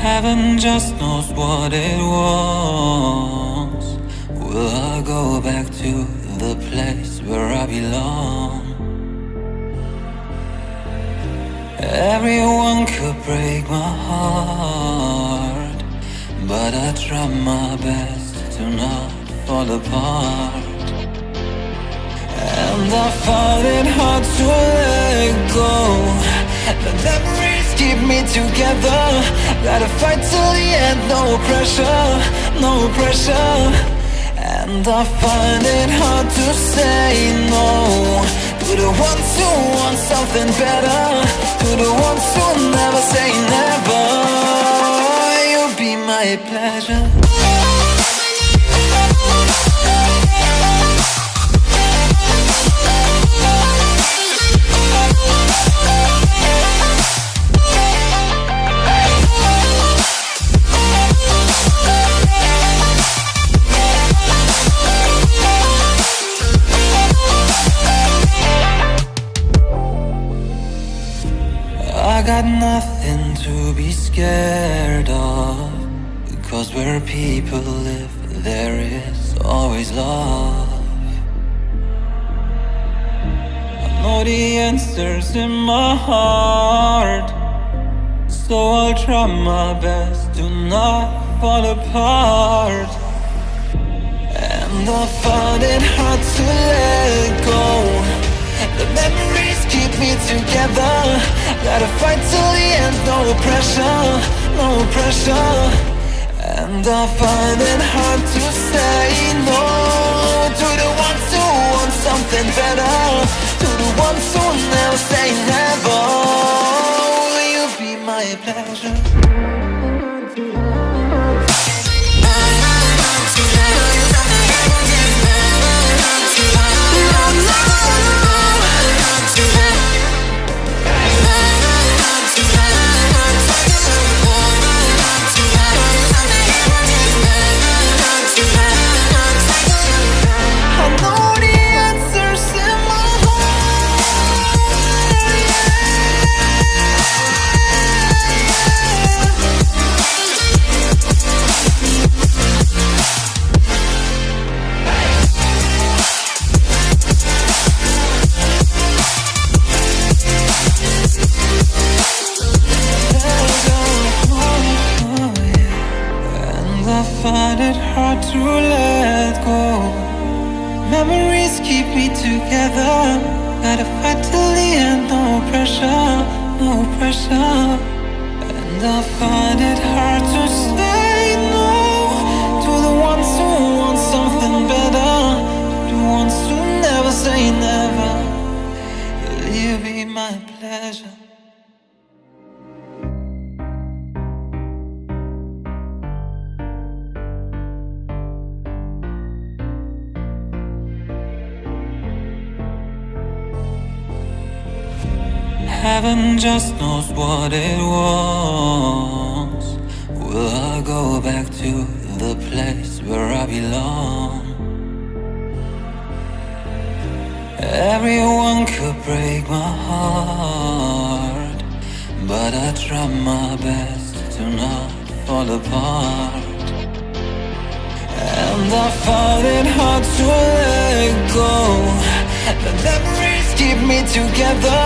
Heaven just knows what it wants. Will I go back to the place where I belong? Everyone could break my heart, but I try my best to not fall apart. And I find it hard to let go. The memories keep me together. Gotta fight till the end, no pressure, no pressure. And I find it hard to say no to the ones who want something better, to the ones who never say never. You'll be my pleasure. I got nothing to be scared of, because where people live, there is always love. I know the answers in my heart, so I'll try my best to not fall apart. And I find it hard to let go. The memories keep me together. Gotta fight till the end, no pressure, no pressure. And I find it hard to say no to the ones who want something better, to the ones who never say never. Will you be my pleasure? I find it hard to let go. Memories keep me together. Gotta fight till the end, no pressure, no pressure. And I find it hard to say no to the ones who want something better, the ones who never say never. Will you be my pleasure? Heaven just knows what it wants. Will I go back to the place where I belong? Everyone could break my heart, but I try my best to not fall apart. And I find it hard to let go. The memories keep me together.